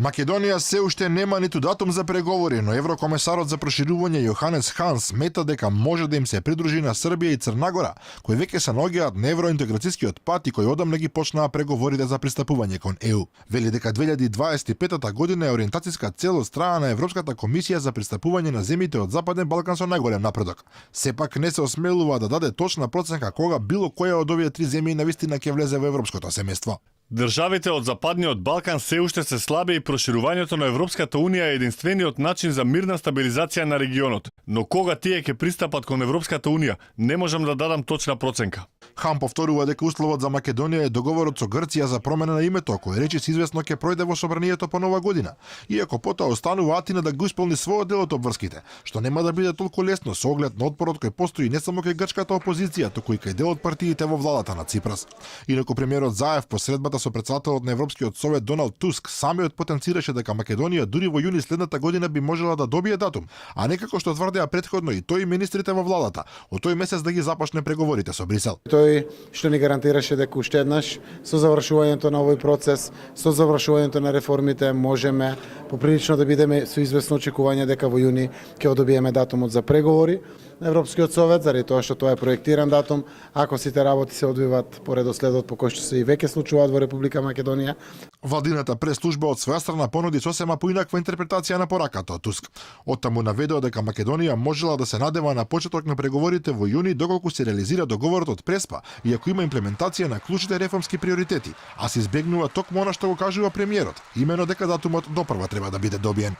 Македонија се уште нема ниту датум за преговори, но еврокомесарот за проширување Јоханес Хан смета дека може да им се придружи на Србија и Црна Гора, кои веќе се наоѓаат на евроинтеграцискиот пат и кои одамна ги почнаа преговорите за пристапување кон ЕУ. Вели дека 2025 година е ориентациска цел од страна на Европската комисија за пристапување на земјите од Западен Балкан со најголем напредок. Сепак не се осмелува да даде точна проценка кога било која од овие три земји навистина ќе влезе во европското семејство. Државите од Западниот Балкан се уште се слаби и проширувањето на Европската Унија е единствениот начин за мирна стабилизација на регионот. Но кога тие ќе пристапат кон Европската Унија, не можам да дадам точна проценка. Хан повторува дека условот за Македонија е договорот со Грција за промена на името, кој речиси известно ќе пројде во собранието по нова година. Иако потоа останува Атина да го исполни својот дел од обврските, што нема да биде толку лесно со оглед на отпорот кој постои не само кај грчката опозиција, туку и кај дел од партиите во владата на Ципрас. Инаку премиерот Заев по средбата со претседателот на Европскиот совет Доналд Туск самиот потенцираше дека Македонија дури во јуни следната година би можела да добие датум, а не како што тврдеа претходно и тој и министрите во владата, од тој месец да ги започне преговорите со Брисел. Тој што ни гарантираше дека уште еднаш со завршувањето на овој процес, со завршувањето на реформите можеме поприлично да бидеме со известно очекување дека во јуни ќе одобиеме датумот за преговори на Европскиот совет, заради тоа што тоа е проектиран датум, ако сите работи се одвиваат по редоследот по кој што се и веќе случуваат во Република Македонија. Владината прес-служба од своја страна понуди сосема поинаква интерпретација на пораката од Туск. Оттаму наведува дека Македонија можела да се надева на почеток на преговорите во јуни доколку се реализира договорот од Преспа и ако има имплементација на клучните реформски приоритети, а се избегнува токму она што го кажува премиерот, имено дека датумот допрва треба да биде добиен.